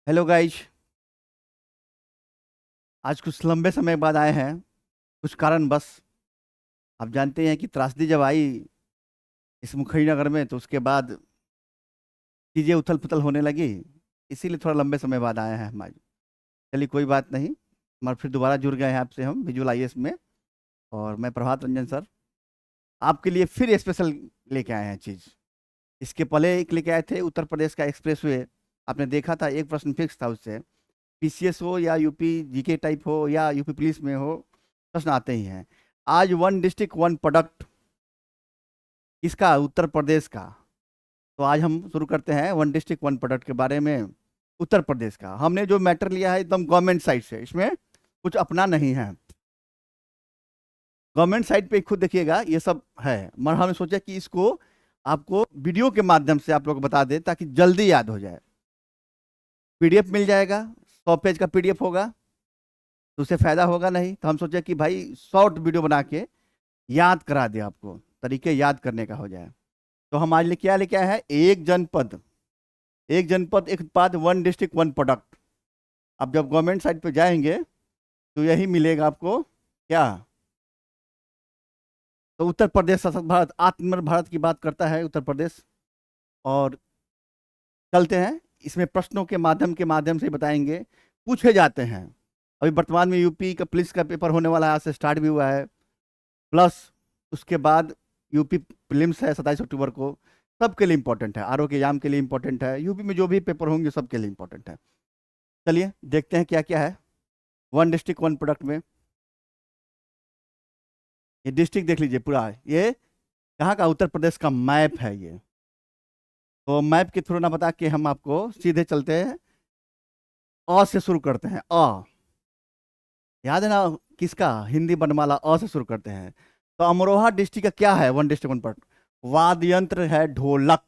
Hello guys. आज कुछ लंबे समय बाद आए हैं, कुछ कारण बस। आप जानते हैं कि त्रासदी जब आई इस मुखरीनगर में तो उसके बाद चीज़ें उथल पुथल होने लगी। इसीलिए थोड़ा लंबे समय बाद आए हैं हम आज। चलिए कोई बात नहीं, हमारे फिर दोबारा जुड़ गए हैं आपसे हम विजुअल आईएएस में। और मैं प्रभात रंजन सर आपके लिए फिर स्पेशल लेके आए हैं चीज़। इसके पहले एक लेके आए थे उत्तर प्रदेश का एक्सप्रेसवे। आपने देखा था, एक प्रश्न फिक्स था उससे। पीसीएस हो या यूपी जीके टाइप हो या यूपी पुलिस में हो, प्रश्न आते ही हैं। आज वन डिस्ट्रिक्ट वन प्रोडक्ट किसका? उत्तर प्रदेश का। तो आज हम शुरू करते हैं वन डिस्ट्रिक्ट वन प्रोडक्ट के बारे में। उत्तर प्रदेश का हमने जो मैटर लिया है एकदम गवर्नमेंट साइड से, इसमें कुछ अपना नहीं है। गवर्नमेंट साइड पे खुद देखिएगा ये सब है, मगर हमने सोचा कि इसको आपको वीडियो के माध्यम से आप लोग बता दें ताकि जल्दी याद हो जाए। पीडीएफ मिल जाएगा, 100 पेज का पीडीएफ होगा तो उससे फायदा होगा नहीं। तो हम सोचे कि भाई शॉर्ट वीडियो बना के याद करा दे, आपको तरीके याद करने का हो जाए। तो हम आज क्या लेके आए हैं? एक जनपद एक उत्पाद, वन डिस्ट्रिक्ट वन प्रोडक्ट। अब जब गवर्नमेंट साइट पे जाएंगे तो यही मिलेगा आपको। क्या? तो उत्तर प्रदेश शासक भारत, आत्मनिर्भर भारत की बात करता है उत्तर प्रदेश। और चलते हैं, इसमें प्रश्नों के माध्यम से बताएंगे, पूछे जाते हैं। अभी वर्तमान में यूपी का पुलिस का पेपर होने वाला है, आज से स्टार्ट भी हुआ है। प्लस उसके बाद यूपी प्रीलिम्स है 27 अक्टूबर को। सबके लिए इंपॉर्टेंट है, आरओ के एग्जाम के लिए इंपॉर्टेंट है, यूपी में जो भी पेपर होंगे सबके लिए इंपॉर्टेंट है। चलिए देखते हैं क्या क्या है वन डिस्ट्रिक्ट वन प्रोडक्ट में। ये डिस्ट्रिक्ट देख लीजिए पूरा, ये कहाँ का? उत्तर प्रदेश का मैप है ये। तो मैप के थ्रू ना बता के हम आपको सीधे चलते हैं, अ से शुरू करते हैं। अ, याद है ना किसका? हिंदी वर्णमाला अ से शुरू करते हैं। तो अमरोहा डिस्ट्रिक्ट का क्या है वन डिस्ट्रिक्ट वन प्रोडक्ट? वाद्य यंत्र है ढोलक।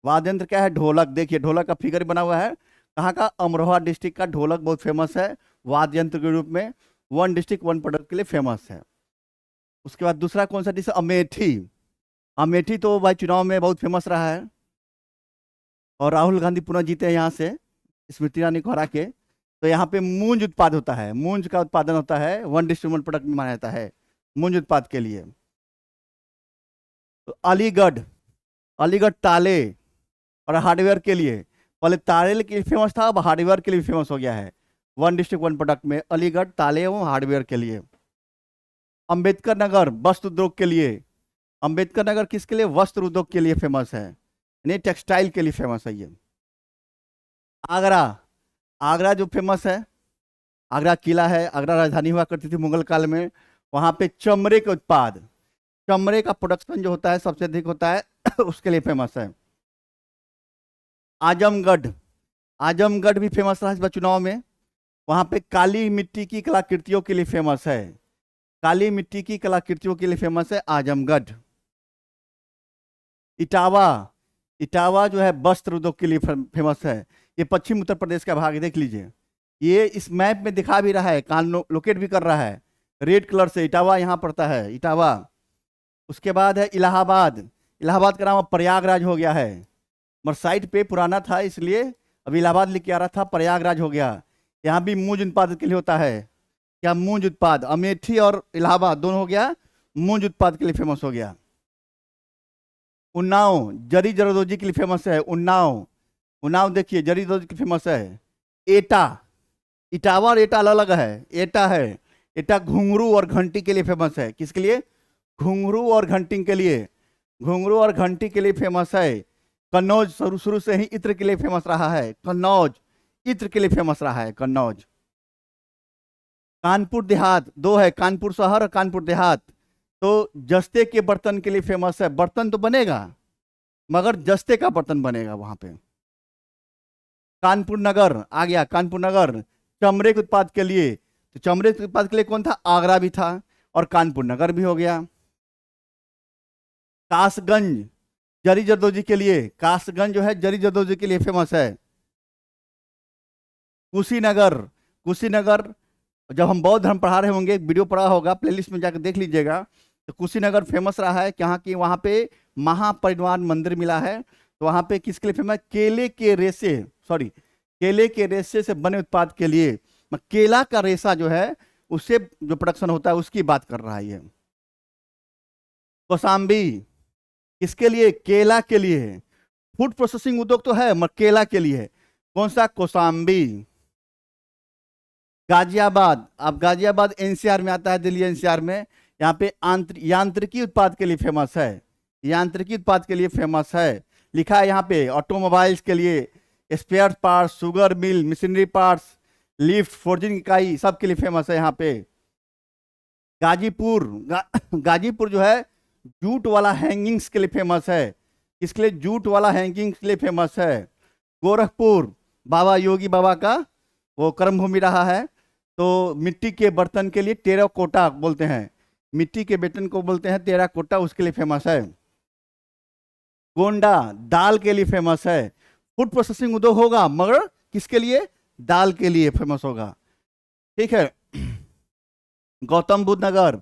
वाद्य यंत्र क्या है? ढोलक। देखिए ढोलक का फिगर बना हुआ है। कहाँ का? अमरोहा डिस्ट्रिक्ट का ढोलक बहुत फेमस है वाद्य यंत्र के रूप में। वन डिस्ट्रिक्ट वन प्रोडक्ट के लिए फेमस है। उसके बाद दूसरा कौन सा डिश? अमेठी। अमेठी तो भाई चुनाव में बहुत फेमस रहा है और राहुल गांधी पुनः जीते हैं यहाँ से स्मृति ईरानी को हरा के। तो यहाँ पे मूंज उत्पाद होता है, मूंज का उत्पादन होता है, वन डिस्ट्रिक्ट वन प्रोडक्ट में माना जाता है मूंज उत्पाद के लिए। तो अलीगढ़, अलीगढ़ ताले और हार्डवेयर के लिए। पहले ताले के लिए फेमस था, अब हार्डवेयर के लिए फेमस हो गया है। वन डिस्ट्रिक्ट वन प्रोडक्ट में अलीगढ़ ताले एवं हार्डवेयर के लिए। अंबेडकर नगर वस्त्र उद्योग के लिए। अंबेडकर नगर किसके लिए? वस्त्र उद्योग के लिए फेमस है, यानी टेक्सटाइल के लिए फेमस है ये। आगरा, आगरा जो फेमस है, आगरा किला है, आगरा राजधानी हुआ करती थी मुगल काल में। वहां पे चमड़े के उत्पाद, चमड़े का प्रोडक्शन जो होता है सबसे अधिक होता है उसके लिए फेमस है। आजमगढ़, आजमगढ़ भी फेमस रहा इस बार चुनाव में। वहां पे काली मिट्टी की कलाकृतियों के लिए फेमस है, काली मिट्टी की कलाकृतियों के लिए फेमस है आजमगढ़। इटावा, इटावा जो है वस्त्र उद्योग के लिए फेमस है। ये पश्चिम उत्तर प्रदेश का भाग है, देख लीजिए। ये इस मैप में दिखा भी रहा है, कान लोकेट भी कर रहा है रेड कलर से। इटावा यहाँ पड़ता है, इटावा। उसके बाद है इलाहाबाद। इलाहाबाद का नाम अब प्रयागराज हो गया है, मगर साइट पे पुराना था इसलिए अब इलाहाबाद लिख के आ रहा था, प्रयागराज हो गया। यहाँ भी मूंज उत्पाद के लिए होता है। क्या? मूंज उत्पाद। अमेठी और इलाहाबाद दोनों हो गया, मूंज उत्पाद के लिए फेमस हो गया। उन्नाव जरी जरदोजी के लिए फेमस है, उन्नाव। उन्नाव देखिए जरी जरदोजी के फेमस है। एटा, इटावा और एटा अलग अलग है। एटा है, एटा घुंघरू और घंटी के लिए फेमस है। किसके लिए? घुंघरू और घंटी के लिए, घुंघरू और घंटी के लिए फेमस है। कन्नौज शुरू शुरू से ही इत्र के लिए फेमस रहा है, कन्नौज इत्र के लिए फेमस रहा है, कन्नौज। कानपुर देहात, दो है, कानपुर शहर और कानपुर देहात। तो जस्ते के बर्तन के लिए फेमस है। बर्तन तो बनेगा मगर जस्ते का बर्तन बनेगा वहां पे। कानपुर नगर आ गया, कानपुर नगर चमड़े के उत्पाद के लिए। तो चमड़े के उत्पाद के लिए कौन था? आगरा भी था और कानपुर नगर भी हो गया। कासगंज जरी जरदोजी के लिए, कासगंज जो है जरी जरदोजी के लिए फेमस है। कुशीनगर, कुशीनगर जब हम बौद्ध धर्म पढ़ा रहे होंगे, एक वीडियो पढ़ा होगा, प्लेलिस्ट में जाकर देख लीजिएगा। तो कुशीनगर फेमस रहा है यहाँ की, वहाँ पे महापरिनिर्वाण मंदिर मिला है। तो वहाँ पे किसके लिए फेमस? केले के रेसे, सॉरी, केले के रेशे से बने उत्पाद के लिए, केला का रेशा जो है उससे जो प्रोडक्शन होता है उसकी बात कर रहा है ये। कौसाम्बी किसके लिए? केला के लिए है। फूड प्रोसेसिंग उद्योग तो है मगर केला के लिए है। कौन सा? कौसाम्बी। गाजियाबाद, अब गाजियाबाद एनसीआर में आता है, दिल्ली एनसीआर में। यहाँ पे यांत्रिकी उत्पाद के लिए फेमस है, यांत्रिकी उत्पाद के लिए फेमस है। लिखा है यहाँ पे ऑटोमोबाइल्स के लिए, spare parts, sugar mill, machinery parts, lift, forging इकाई, सब के लिए फेमस है यहाँ पे। गाजीपुर, गाजीपुर जो है जूट वाला हैंगिंग्स के लिए फेमस है। इसके लिए जूट वाला हैंगिंग्स के लिए फेमस है। गोरखपुर, बाबा योगी बाबा का वो कर्म भूमि रहा है, तो मिट्टी के बर्तन के लिए टेराकोटा बोलते हैं, मिट्टी के बर्तन को बोलते हैं टेराकोटा, उसके लिए फेमस है। गोंडा दाल के लिए फेमस है। फूड प्रोसेसिंग उद्योग होगा मगर किसके लिए? दाल के लिए फेमस होगा। ठीक है। गौतम बुद्ध नगर,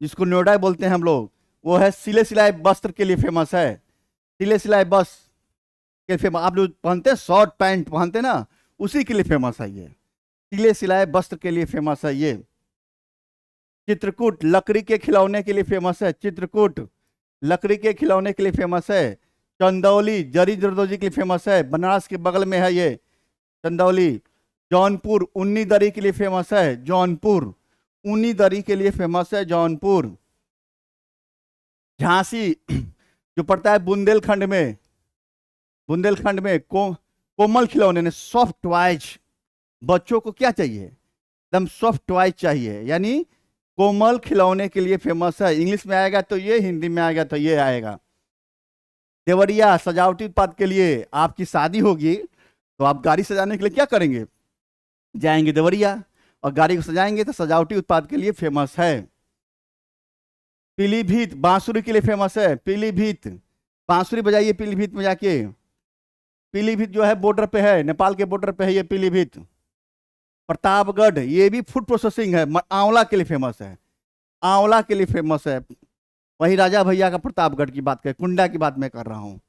जिसको नोएडा बोलते हैं हम लोग, वो है सिले सिलाए वस्त्र के लिए फेमस है। सिले सिलाए वस्त्र के फेमस, आप जो पहनते हैं शॉर्ट पैंट पहनते हैं ना, उसी के लिए फेमस है ये। सिले सिलाए वस्त्र के लिए फेमस है ये। चित्रकूट लकड़ी के खिलौने के लिए फेमस है। चित्रकूट लकड़ी के खिलौने के लिए फेमस है। चंदौली जरी जरदोजी के लिए फेमस है, बनारस के बगल में है ये चंदौली। जौनपुर ऊनी दरी के लिए फेमस है। जौनपुर ऊनी दरी के लिए फेमस है जौनपुर। झांसी जो पड़ता है बुंदेलखंड में, बुंदेलखंड में कोमल खिलौने ने सॉफ्ट टॉयज, बच्चों को क्या चाहिए? एकदम सॉफ्ट टॉयज चाहिए, यानी कोमल खिलौने के लिए फेमस है। इंग्लिश में आएगा तो ये, हिंदी में आएगा तो ये आएगा। देवरिया सजावटी उत्पाद के लिए, आपकी शादी होगी तो आप गाड़ी सजाने के लिए क्या करेंगे? जाएंगे देवरिया और गाड़ी को सजाएंगे, तो सजावटी उत्पाद के लिए फेमस है। पीलीभीत बांसुरी के लिए फेमस है। पीलीभीत बांसुरी बजाइए पीलीभीत में जाके। पीलीभीत जो है बॉर्डर पे है, नेपाल के बॉर्डर पे है ये पीलीभीत। प्रतापगढ़ ये भी फूड प्रोसेसिंग है, आंवला के लिए फेमस है। आंवला के लिए फेमस है। वही राजा भैया का प्रतापगढ़ की बात करें, कुंडा की बात मैं कर रहा हूँ,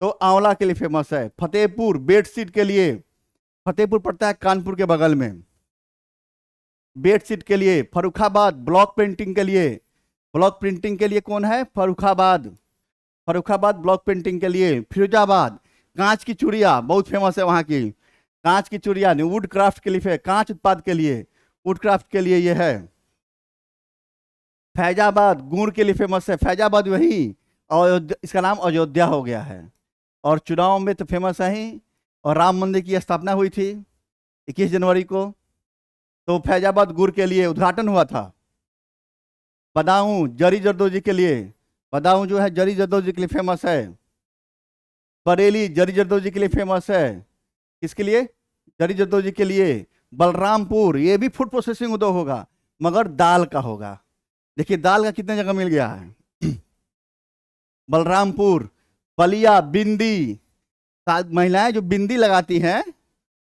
तो आंवला के लिए फेमस है। फतेहपुर बेडशीट के लिए, फतेहपुर पड़ता है कानपुर के बगल में, बेडशीट के लिए। फर्रुखाबाद ब्लॉक प्रिंटिंग के लिए, ब्लॉक प्रिंटिंग के लिए कौन है? फर्रुखाबाद, फर्रुखाबाद ब्लॉक प्रिंटिंग के लिए। फिरोजाबाद कांच की चूड़िया बहुत फेमस है वहाँ की, कांच की चूड़िया ने वुड क्राफ्ट के लिए, कांच उत्पाद के लिए, वुड क्राफ्ट के लिए ये है। फैजाबाद गुड़ के लिए फेमस है। फैजाबाद वही, और इसका नाम अयोध्या हो गया है। और चुनाव में तो फेमस है ही, और राम मंदिर की स्थापना हुई थी 21 जनवरी को, तो फैजाबाद गुड़ के लिए उद्घाटन हुआ था। बदाऊं जरी जरदोजी के लिए, बदाऊं जो है जरी जरदोजी के लिए फेमस है। बरेली जरी जरदोजी के लिए फेमस है। किसके लिए? जरी जरदोजी के लिए। बलरामपुर ये भी फूड प्रोसेसिंग उद्योग होगा मगर दाल का होगा। देखिए दाल का कितने जगह मिल गया है। बलरामपुर। बलिया बिंदी, महिलाएं जो बिंदी लगाती हैं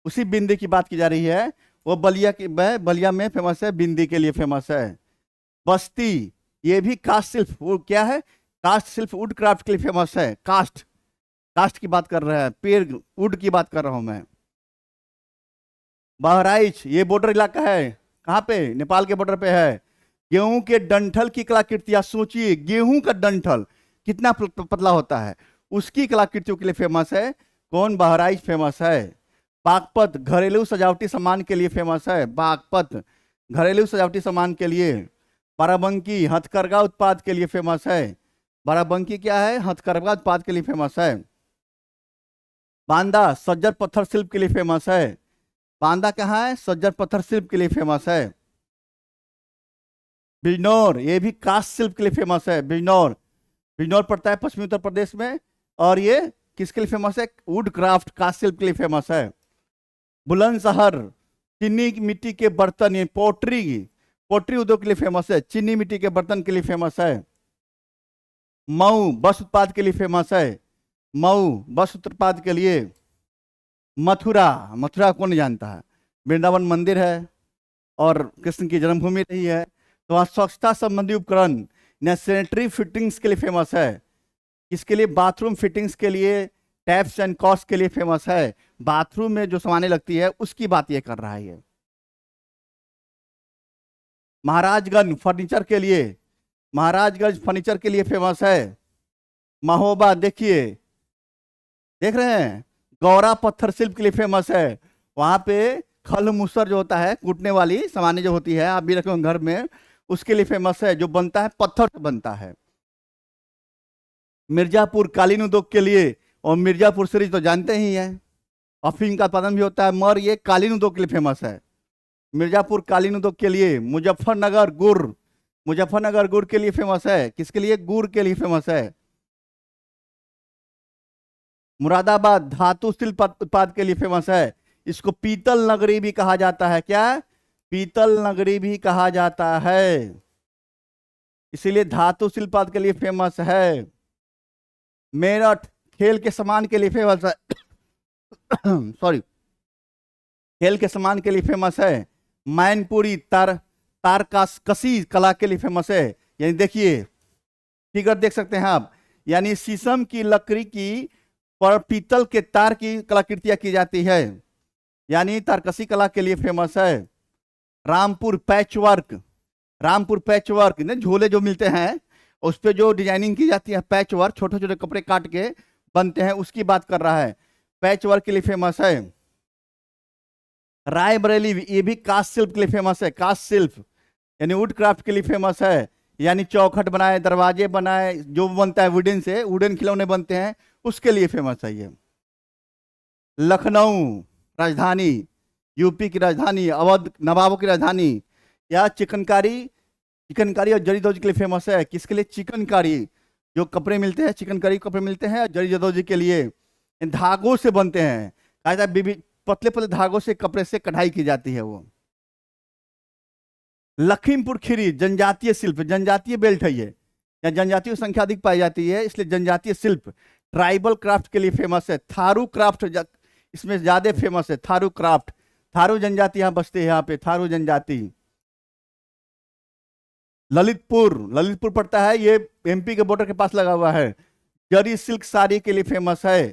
उसी बिंदी की बात की जा रही है, वो बलिया में फेमस है, बिंदी के लिए फेमस है। बस्ती ये भी कास्ट सिल्क, वो क्या है? कास्ट सिल्क वुड क्राफ्ट के लिए फेमस है। कास्ट की बात कर रहे हैं, पेड़ वुड की बात कर रहा हूं मैं। बहराइच ये बॉर्डर इलाका है, कहाँ पे? नेपाल के बॉर्डर पे है। गेहूं के डंठल की कलाकृतियां, सोचिए गेहूं का डंठल कितना पतला होता है, उसकी कलाकृतियों के लिए फेमस है। कौन? बहराइच फेमस है। बागपत घरेलू सजावटी सामान के लिए फेमस है। बागपत घरेलू सजावटी सामान के लिए। बाराबंकी हथकरघा उत्पाद के लिए फेमस है। बाराबंकी क्या है? हथकरघा उत्पाद के लिए फेमस है। बांदा सज्जर पत्थर शिल्प के लिए फेमस है। बांदा कहाँ है? सज्जर पत्थर शिल्प के लिए फेमस है। बिजनौर ये भी कास्ट शिल्प के लिए फेमस है। बिजनौर, बिजनौर पड़ता है पश्चिमी उत्तर प्रदेश में, और ये किसके लिए फेमस है? वुड क्राफ्ट कास्ट शिल्प के लिए फेमस है। बुलंदशहर चीनी की मिट्टी के बर्तन, ये पोट्री उद्योग के लिए फेमस है। चीनी मिट्टी के बर्तन के लिए फेमस है। मऊ बस उत्पाद के लिए फेमस है। मऊ बस उत्पाद के लिए। मथुरा, मथुरा कौन नहीं जानता है, वृंदावन मंदिर है और कृष्ण की जन्मभूमि रही है। तो वहाँ स्वच्छता संबंधी उपकरण सैनिटरी फिटिंग्स के लिए फेमस है। इसके लिए बाथरूम फिटिंग्स के लिए टैप्स एंड कॉस के लिए फेमस है, बाथरूम में जो सामानें लगती है उसकी बात ये कर रहा है ये। महाराजगंज फर्नीचर के लिए, महाराजगंज फर्नीचर के लिए फेमस है। महोबा देखिए, देख रहे हैं, गौरा पत्थर शिल्प के लिए फेमस है। वहां पे खल मूसर जो होता है, कूटने वाली सामान्य जो होती है, आप भी रखे घर में, उसके लिए फेमस है, जो बनता है पत्थर से बनता है। मिर्जापुर कालीन उद्योग के लिए, और मिर्जापुर सीरीज तो जानते ही हैं, अफीम का उत्पादन भी होता है, मगर ये कालीन उद्योग के लिए फेमस है। मिर्जापुर कालीन उद्योग के लिए। मुजफ्फरनगर गुड़, मुजफ्फरनगर गुड़ के लिए फेमस है। किसके लिए? गुड़ के लिए फेमस है। मुरादाबाद धातु शिल्प उत्पाद के लिए फेमस है। इसको पीतल नगरी भी कहा जाता है। क्या? पीतल नगरी भी कहा जाता है, इसीलिए धातु शिल्प उत्पाद के लिए फेमस है। मेरठ खेल के सामान के लिए फेमस है सॉरी, खेल के सामान के लिए फेमस है। मैनपुरी तारकसी कला के लिए फेमस है। यानी देखिए फिगर देख सकते हैं आप, यानी शीशम की लकड़ी की पर पीतल के तार की कलाकृतियां की जाती है, यानी तारकसी कला के लिए फेमस है। रामपुर पैचवर्क, रामपुर पैचवर्क ने झोले जो मिलते हैं उस पे जो डिजाइनिंग की जाती है, पैचवर्क, छोटे छोटे कपड़े काट के बनते हैं, उसकी बात कर रहा है। पैचवर्क के लिए फेमस है। रायबरेली, ये भी कास्ट शिल्प के लिए फेमस है। कास्ट शिल्प यानी वुड क्राफ्ट के लिए फेमस है, यानी चौखट बनाए, दरवाजे बनाए, जो बनता है वुडन से, वुडन खिलौने बनते हैं, उसके लिए फेमस है ये। लखनऊ राजधानी, यूपी की राजधानी, अवध नवाबों की राजधानी, या चिकनकारी, चिकनकारी और जरी दर्जी के लिए फेमस है। किसके लिए? चिकनकारी, जो कपड़े मिलते हैं, चिकनकारी कपड़े मिलते हैं, जरी जदोजी के लिए, इन धागों से बनते हैं, पतले पतले धागों से कपड़े से कढ़ाई की जाती है वो। लखीमपुर खीरी जनजातीय शिल्प, जनजातीय बेल्ट है ये, या जनजातियों की संख्या अधिक पाई जाती है, इसलिए जनजातीय शिल्प। ट्राइबल क्राफ्ट के लिए फेमस है। थारू क्राफ्ट इसमें ज्यादा फेमस है। थारू क्राफ्ट, थारू जनजाति यहाँ बसते हैं, यहाँ पे थारू जनजाति। ललितपुर, ललितपुर पड़ता है, ये एमपी के बॉर्डर के पास लगा हुआ है, जरी सिल्क साड़ी के लिए फेमस है।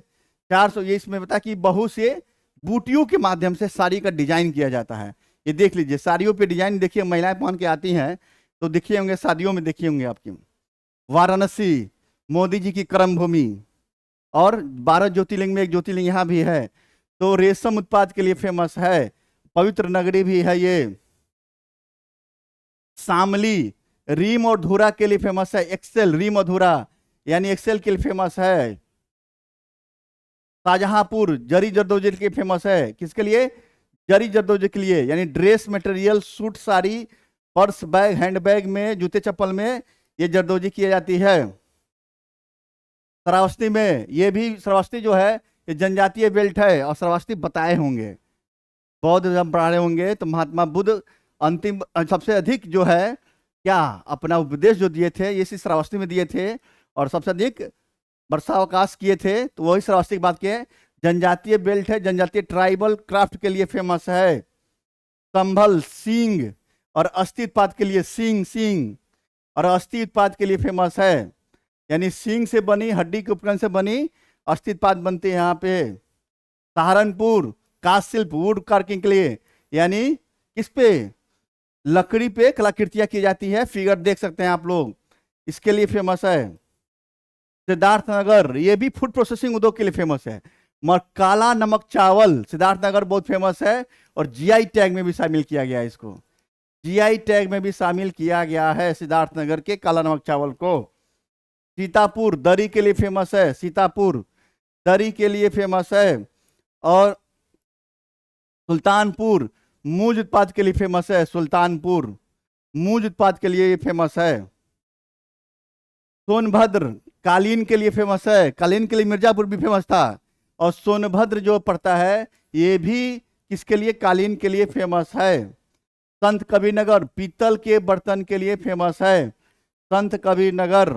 400, ये इसमें बता कि बहु से बूटियों के माध्यम से साड़ी का डिजाइन किया जाता है। ये देख लीजिए, साड़ियों पे डिजाइन देखिए, महिलाएं पहन के आती हैं तो देखिए होंगे, शादियों में देखिए होंगे आपकी। वाराणसी मोदी जी की कर्म भूमि, और 12 ज्योतिर्लिंग में एक ज्योतिर्लिंग यहाँ भी है, तो रेशम उत्पाद के लिए फेमस है। पवित्र नगरी भी है ये। शामली रीम और धुरा के लिए फेमस है। एक्सेल, रीम और धुरा यानी एक्सेल के लिए फेमस है। शाहजहांपुर जरी जरदोजी के लिए फेमस है। किसके लिए? जरी जरदोजी के लिए, यानी dress material, suit, sari, purse, bag, handbag में, जूते चप्पल में ये जरदोजी की जाती है। श्रावस्ती में, ये भी श्रावस्ती जो है ये जनजातीय बेल्ट है, और श्रावस्ती बताए होंगे, बौद्ध जब पढ़ा रहे होंगे तो महात्मा बुद्ध अंतिम सबसे अधिक जो है क्या अपना उपदेश जो दिए थे, ये श्रावस्ती में दिए थे, और सबसे अधिक वर्षावकाश किए थे, तो वही श्रावस्ती की बात किए। जनजातीय बेल्ट है, जनजातीय ट्राइबल क्राफ्ट के लिए फेमस है। संभल सींग और अस्थि उत्पाद के लिए, सींग और अस्थि उत्पाद के लिए फेमस है, यानी सींग से बनी, हड्डी के उपकरण से बनी अस्थि उत्पाद बनते हैं यहाँ पे। सहारनपुर कास्ट शिल्प, वुड कार्विंग के लिए, यानी किस पे? लकड़ी पे कलाकृतियां की जाती है, फिगर देख सकते हैं आप लोग, इसके लिए फेमस है। सिद्धार्थनगर, ये भी फूड प्रोसेसिंग उद्योग के लिए फेमस है। काला नमक चावल सिद्धार्थनगर बहुत फेमस है, और जीआई टैग में भी शामिल किया गया है इसको, जीआई टैग में भी शामिल किया गया है सिद्धार्थनगर के काला नमक चावल को। सीतापुर दरी के लिए फेमस है, सीतापुर दरी के लिए फेमस है। और सुल्तानपुर मूज उत्पाद के लिए फेमस है, सुल्तानपुर मूज उत्पाद के लिए फेमस है। सोनभद्र कालीन के लिए फेमस है, कालीन के लिए मिर्जापुर भी फेमस था, और सोनभद्र जो पड़ता है ये भी किसके लिए? कालीन के लिए फेमस है। संत कबीरनगर पीतल के बर्तन के लिए फेमस है, संत कबीरनगर।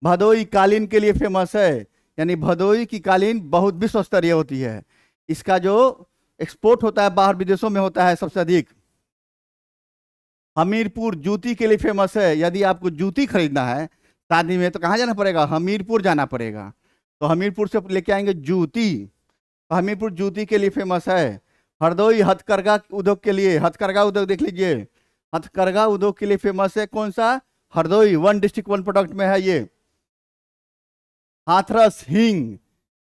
भदोई कालीन के लिए फेमस है, यानी भदोई की कालीन बहुत विश्व स्तरीय होती है, इसका जो एक्सपोर्ट होता है बाहर विदेशों में होता है सबसे अधिक। हमीरपुर जूती के लिए फेमस है, यदि आपको जूती खरीदना है शादी में तो कहाँ जाना पड़ेगा? हमीरपुर जाना पड़ेगा, तो हमीरपुर से लेके आएंगे जूती, तो हमीरपुर जूती के लिए फेमस है। हरदोई हथकरघा उद्योग के लिए, हथकरघा उद्योग देख लीजिए, हथकरघा उद्योग के लिए फेमस है। कौन सा? हरदोई, 1 डिस्ट्रिक्ट 1 प्रोडक्ट में है ये। हाथरस हींग,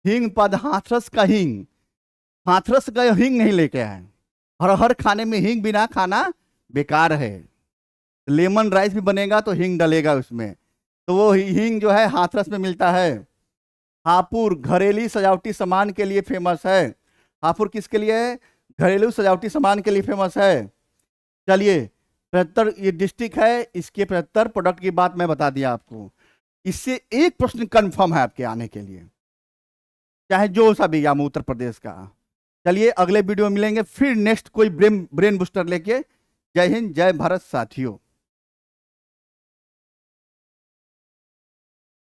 हींग पद हाथरस का हींग, हाथरस का हींग नहीं लेके आए। हर खाने में हींग बिना खाना बेकार है। लेमन राइस भी बनेगा तो हींग डलेगा उसमें, तो वो हींग जो है हाथरस में मिलता है। हापुड़ घरेलू सजावटी सामान के लिए फेमस है। हापुड़ किसके लिए है? घरेलू सजावटी सामान के लिए फेमस है। चलिए 75 ये डिस्ट्रिक्ट है, इसके 75 प्रोडक्ट की बात मैं बता दिया आपको। इससे एक प्रश्न कंफर्म है आपके आने के लिए, चाहे जो सा भी या उत्तर प्रदेश का। चलिए अगले वीडियो में मिलेंगे फिर नेक्स्ट कोई ब्रेन बूस्टर लेके। जय हिंद, जय भारत साथियों।